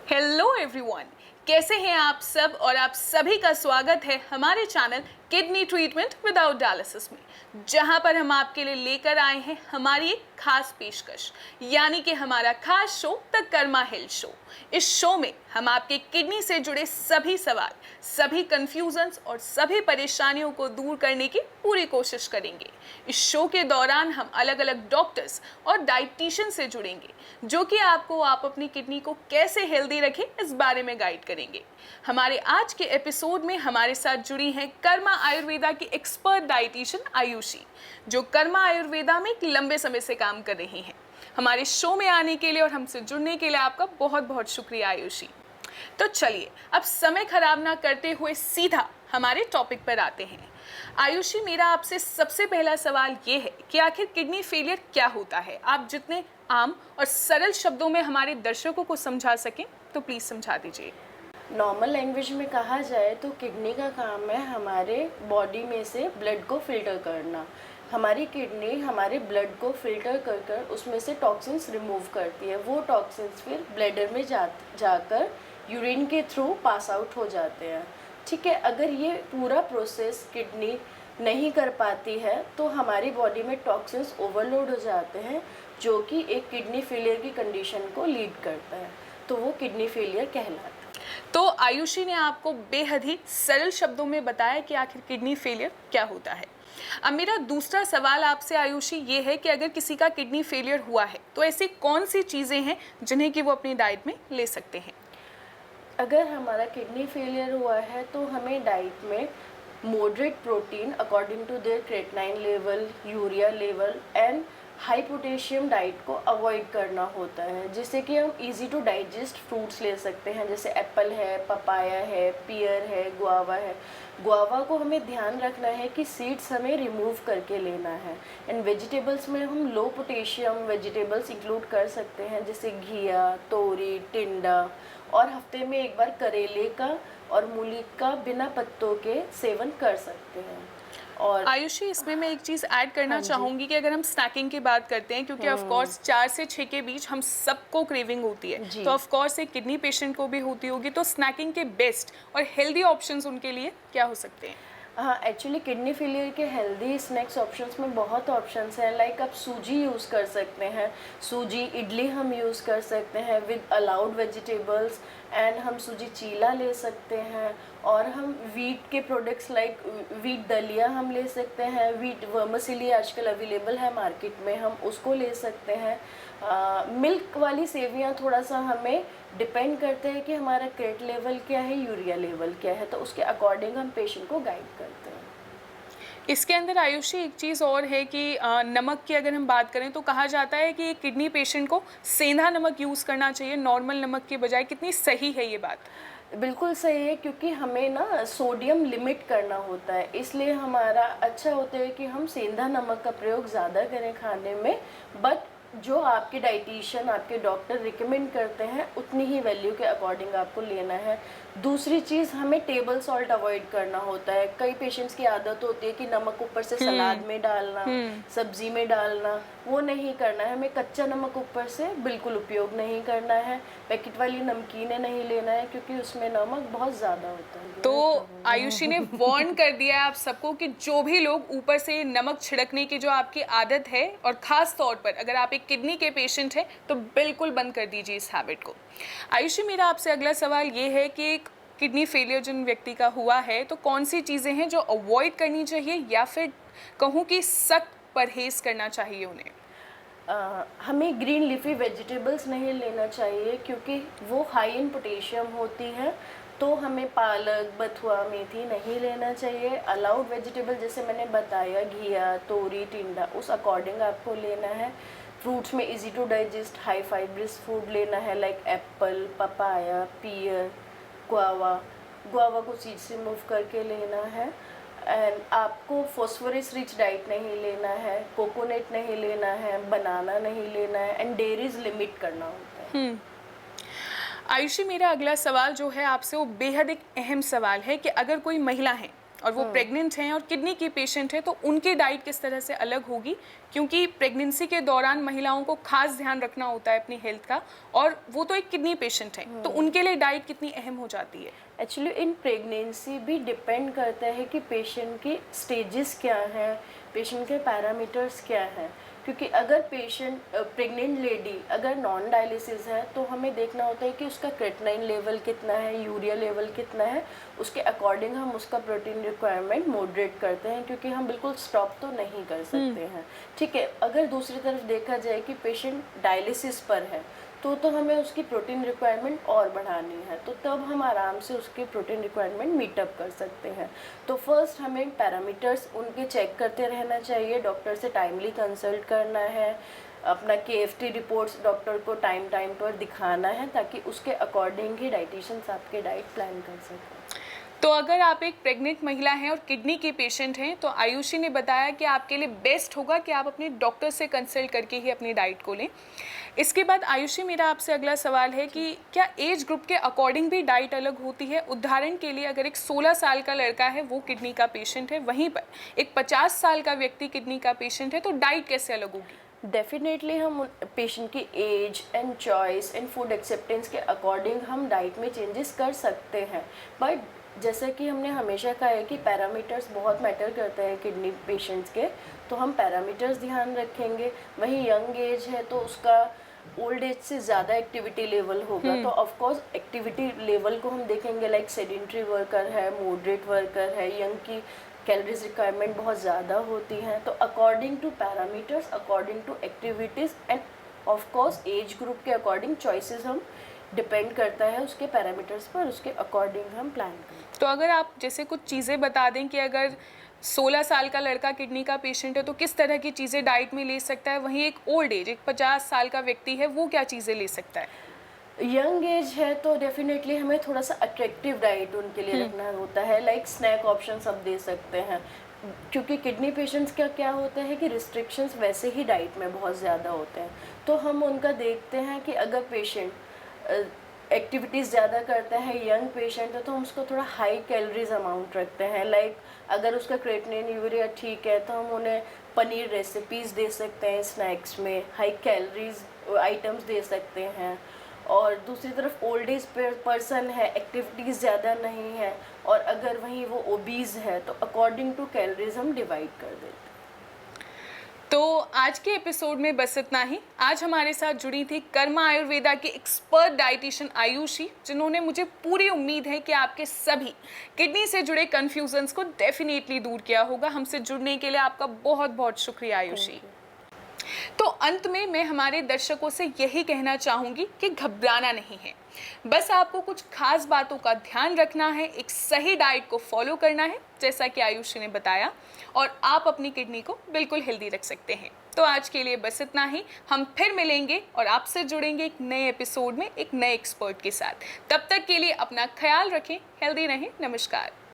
Hello everyone, कैसे हैं आप सब। और आप सभी का स्वागत है हमारे channel kidney treatment without dialysis में, जहां पर हम आपके लिए लेकर आए हैं हमारी एक खास पेशकश, यानी कि हमारा खास show the Karma health show. इस शो में हम आपके किडनी से जुड़े सभी सवाल, सभी कंफ्यूजन्स और सभी परेशानियों को दूर करने की पूरी कोशिश करेंगे। इस शो के दौरान हम अलग अलग डॉक्टर्स और डाइटिशियन से जुड़ेंगे, जो कि आपको आप अपनी किडनी को कैसे हेल्दी रखें इस बारे में गाइड करेंगे। हमारे आज के एपिसोड में हमारे साथ जुड़ी हैं कर्मा आयुर्वेदा की एक्सपर्ट डाइटिशियन आयुषी, जो कर्मा आयुर्वेदा में एक लंबे समय से काम कर रही हैं। हमारे शो में आने के लिए और हमसे जुड़ने के लिए आपका बहुत बहुत शुक्रिया आयुषी। तो चलिए अब समय खराब ना करते हुए सीधा हमारे टॉपिक पर आते हैं। आयुषी, मेरा आपसे सबसे पहला सवाल ये है कि आखिर किडनी फेलियर क्या होता है। आप जितने आम और सरल शब्दों में हमारे दर्शकों को समझा सकें तो प्लीज समझा दीजिए। नॉर्मल लैंग्वेज में कहा जाए तो किडनी का काम है हमारे बॉडी में से ब्लड को फिल्टर करना। हमारी किडनी हमारे ब्लड को फिल्टर कर कर उसमें से टॉक्सिन्स रिमूव करती है। वो टॉक्सिन्स फिर ब्लैडर में जाकर यूरिन के थ्रू पास आउट हो जाते हैं। ठीक है, अगर ये पूरा प्रोसेस किडनी नहीं कर पाती है तो हमारी बॉडी में टॉक्सिन्स ओवरलोड हो जाते हैं, जो कि एक किडनी फेलियर की कंडीशन को लीड करता है। तो वो किडनी फेलियर कहलाता है। तो आयुषी ने आपको बेहद ही सरल शब्दों में बताया कि आखिर किडनी फेलियर क्या होता है। अब मेरा दूसरा सवाल आपसे आयुषी ये है कि अगर किसी का किडनी फेलियर हुआ है तो ऐसी कौन सी चीज़ें हैं जिन्हें कि वो अपनी डाइट में ले सकते हैं। अगर हमारा किडनी फेलियर हुआ है तो हमें डाइट में moderate protein according to their creatinine level, urea level and high potassium diet को अवॉइड करना होता है, जिससे कि हम इजी टू डाइजेस्ट फ्रूट्स ले सकते हैं, जैसे एप्पल है, पपाया है, पियर है, गुआवा है। गुआवा को हमें ध्यान रखना है कि सीड्स हमें रिमूव करके लेना है। एंड वेजिटेबल्स में हम लो पोटेशियम वेजिटेबल्स इंक्लूड कर सकते हैं, जैसे घिया, तोरी, टिंडा, और हफ्ते में एक बार करेले का और मूली का बिना पत्तों के सेवन कर सकते हैं। और आयुषी, इसमें मैं एक चीज़ ऐड करना चाहूँगी कि अगर हम स्नैकिंग की बात करते हैं, क्योंकि ऑफ कोर्स 4 से 6 के बीच हम सबको क्रेविंग होती है, तो ऑफ कोर्स एक किडनी पेशेंट को भी होती होगी, तो स्नैकिंग के बेस्ट और हेल्दी ऑप्शंस उनके लिए क्या हो सकते हैं। हाँ, एक्चुअली किडनी फेलियर के हेल्दी स्नैक्स ऑप्शंस में बहुत ऑप्शंस हैं। लाइक आप सूजी यूज़ कर सकते हैं, सूजी इडली हम यूज़ कर सकते हैं विद अलाउड वेजिटेबल्स, एंड हम सूजी चीला ले सकते हैं। और हम वीट के प्रोडक्ट्स लाइक वीट दलिया हम ले सकते हैं, वीट वर्मिसेली आजकल अवेलेबल है मार्केट में, हम उसको ले सकते हैं। मिल्क वाली सेवियाँ थोड़ा सा हमें डिपेंड करते हैं कि हमारा क्रेट लेवल क्या है, यूरिया लेवल क्या है, तो उसके अकॉर्डिंग हम पेशेंट को गाइड करते हैं। इसके अंदर आयुषी एक चीज़ और है कि नमक की अगर हम बात करें तो कहा जाता है कि किडनी पेशेंट को सेंधा नमक यूज़ करना चाहिए नॉर्मल नमक के बजाय। कितनी सही है ये बात। बिल्कुल सही है, क्योंकि हमें ना सोडियम लिमिट करना होता है, इसलिए हमारा अच्छा होता है कि हम सेंधा नमक का प्रयोग ज़्यादा करें खाने में। बट जो आपके डाइटिशियन, आपके डॉक्टर रिकमेंड करते हैं उतनी ही वैल्यू के अकॉर्डिंग आपको लेना है। दूसरी चीज़, हमें टेबल सॉल्ट अवॉइड करना होता है। कई पेशेंट्स की आदत होती है कि नमक ऊपर से सलाद में डालना, सब्जी में डालना, वो नहीं करना है। हमें कच्चा नमक ऊपर से बिल्कुल उपयोग नहीं करना है। पैकेट वाली नमकीनें नहीं लेना है, क्योंकि उसमें नमक बहुत ज़्यादा होता है। तो आयुषी ने वार्न कर दिया है आप सबको कि जो भी लोग ऊपर से नमक छिड़कने की जो आपकी आदत है, और ख़ास तौर पर अगर आप एक किडनी के पेशेंट हैं, तो बिल्कुल बंद कर दीजिए इस हैबिट को। आयुषी, मेरा आपसे अगला सवाल ये है कि एक किडनी फेलियर जिन व्यक्ति का हुआ है, तो कौन सी चीज़ें हैं जो अवॉइड करनी चाहिए, या फिर कहूँ कि सख्त परहेज़ करना चाहिए उन्हें। हमें ग्रीन लीफी वेजिटेबल्स नहीं लेना चाहिए, क्योंकि वो हाई इन पोटेशियम होती है। तो हमें पालक, बथुआ, मेथी नहीं लेना चाहिए। अलाउड वेजिटेबल जैसे मैंने बताया, घिया, तोरी, टिंडा, उस अकॉर्डिंग आपको लेना है। फ्रूट्स में easy to digest high fibrous food लेना है, like apple, papaya, pear, guava. Guava को सीड से रिमूव करके लेना है। एंड आपको फॉस्फोरस रिच डाइट नहीं लेना है, कोकोनट नहीं लेना है, बनाना नहीं लेना है, एंड डेयरीज लिमिट करना होता है। आयुषी, मेरा अगला सवाल जो है आपसे, वो बेहद एक अहम सवाल है कि अगर कोई महिला है और वो प्रेग्नेंट हैं और किडनी की पेशेंट है, तो उनकी डाइट किस तरह से अलग होगी क्योंकि प्रेगनेंसी के दौरान महिलाओं को खास ध्यान रखना होता है अपनी हेल्थ का, और वो तो एक किडनी पेशेंट हैं, तो उनके लिए डाइट कितनी अहम हो जाती है? एक्चुअली इन प्रेगनेंसी भी डिपेंड करता है कि पेशेंट की स्टेजेस क्या हैं, पेशेंट के पैरामीटर्स क्या हैं। क्योंकि अगर पेशेंट प्रेग्नेंट लेडी अगर नॉन डायलिसिस है तो हमें देखना होता है कि उसका क्रेटिनाइन लेवल कितना है, यूरिया लेवल कितना है, उसके अकॉर्डिंग हम उसका प्रोटीन रिक्वायरमेंट मॉडरेट करते हैं, क्योंकि हम बिल्कुल स्टॉप तो नहीं कर सकते हैं। ठीक है, अगर दूसरी तरफ देखा जाए कि पेशेंट डायलिसिस पर है तो हमें उसकी प्रोटीन रिक्वायरमेंट और बढ़ानी है, तो तब हम आराम से उसकी प्रोटीन रिक्वायरमेंट मीटअप कर सकते हैं। तो फर्स्ट हमें पैरामीटर्स उनके चेक करते रहना चाहिए, डॉक्टर से टाइमली कंसल्ट करना है, अपना KFT रिपोर्ट्स डॉक्टर को टाइम टाइम पर दिखाना है, ताकि उसके अकॉर्डिंग ही डाइटिशियंस आपके डाइट प्लान कर सकें। तो अगर आप एक प्रेग्नेंट महिला हैं और किडनी की पेशेंट हैं, तो आयुषी ने बताया कि आपके लिए बेस्ट होगा कि आप अपने डॉक्टर से कंसल्ट करके ही अपनी डाइट को लें। इसके बाद आयुषी, मेरा आपसे अगला सवाल है कि क्या एज ग्रुप के अकॉर्डिंग भी डाइट अलग होती है? उदाहरण के लिए अगर एक 16 साल का लड़का है, वो किडनी का पेशेंट है, वहीं पर एक 50 साल का व्यक्ति किडनी का पेशेंट है, तो डाइट कैसे अलग होगी? डेफिनेटली हम पेशेंट की age and choice and food acceptance के अकॉर्डिंग हम डाइट में चेंजेस कर सकते हैं। बट जैसा कि हमने हमेशा कहा है कि पैरामीटर्स बहुत मैटर करते हैं किडनी पेशेंट्स के, तो हम पैरामीटर्स ध्यान रखेंगे। वहीं यंग एज है तो उसका ओल्ड एज से ज़्यादा एक्टिविटी लेवल होगा, तो ऑफ कोर्स एक्टिविटी लेवल को हम देखेंगे, लाइक सेडेंट्री वर्कर है, मॉडरेट वर्कर है, यंग की कैलोरीज रिक्वायरमेंट बहुत ज़्यादा होती हैं। तो according to parameters, according to activities and of course age group के अकॉर्डिंग चॉइसेस हम डिपेंड करता है उसके पैरामीटर्स पर, उसके अकॉर्डिंग हम प्लान करें। तो अगर आप जैसे कुछ चीज़ें बता दें कि अगर 16 साल का लड़का किडनी का पेशेंट है तो किस तरह की चीज़ें डाइट में ले सकता है, वहीं एक ओल्ड एज, एक 50 साल का व्यक्ति है, वो क्या चीज़ें ले सकता है? यंग एज है तो डेफिनेटली हमें थोड़ा सा अट्रैक्टिव डाइट उनके लिए रखना होता है, लाइक स्नैक ऑप्शन सब दे सकते हैं। क्योंकि किडनी पेशेंट्स का क्या होता है कि रिस्ट्रिक्शंस वैसे ही डाइट में बहुत ज़्यादा होते हैं, तो हम उनका देखते हैं कि अगर पेशेंट एक्टिविटीज़ ज़्यादा करता है, यंग पेशेंट है, तो हम उसको थोड़ा हाई कैलोरीज अमाउंट रखते हैं। लाइक अगर उसका क्रेटिनिन यूरिया ठीक है तो हम उन्हें पनीर रेसिपीज़ दे सकते हैं, स्नैक्स में हाई कैलोरीज आइटम्स दे सकते हैं। और दूसरी तरफ ओल्ड एज पर्सन है, एक्टिविटीज़ ज़्यादा नहीं है, और अगर वहीं वो ओबीज है, तो अकॉर्डिंग टू कैलोरीज हम डिवाइड कर देते हैं। तो आज के एपिसोड में बस इतना ही। आज हमारे साथ जुड़ी थी कर्मा आयुर्वेदा की एक्सपर्ट डाइटिशियन आयुषी, जिन्होंने, मुझे पूरी उम्मीद है कि आपके सभी किडनी से जुड़े कन्फ्यूजन्स को डेफिनेटली दूर किया होगा। हमसे जुड़ने के लिए आपका बहुत बहुत शुक्रिया आयुषी। तो अंत में मैं हमारे दर्शकों से यही कहना चाहूँगी कि घबराना नहीं है, बस आपको कुछ खास बातों का ध्यान रखना है, एक सही डाइट को फॉलो करना है जैसा कि आयुषी ने बताया, और आप अपनी किडनी को बिल्कुल हेल्दी रख सकते हैं। तो आज के लिए बस इतना ही। हम फिर मिलेंगे और आपसे जुड़ेंगे एक नए एपिसोड में एक नए एक्सपर्ट के साथ। तब तक के लिए अपना ख्याल रखें, हेल्दी रहें। नमस्कार।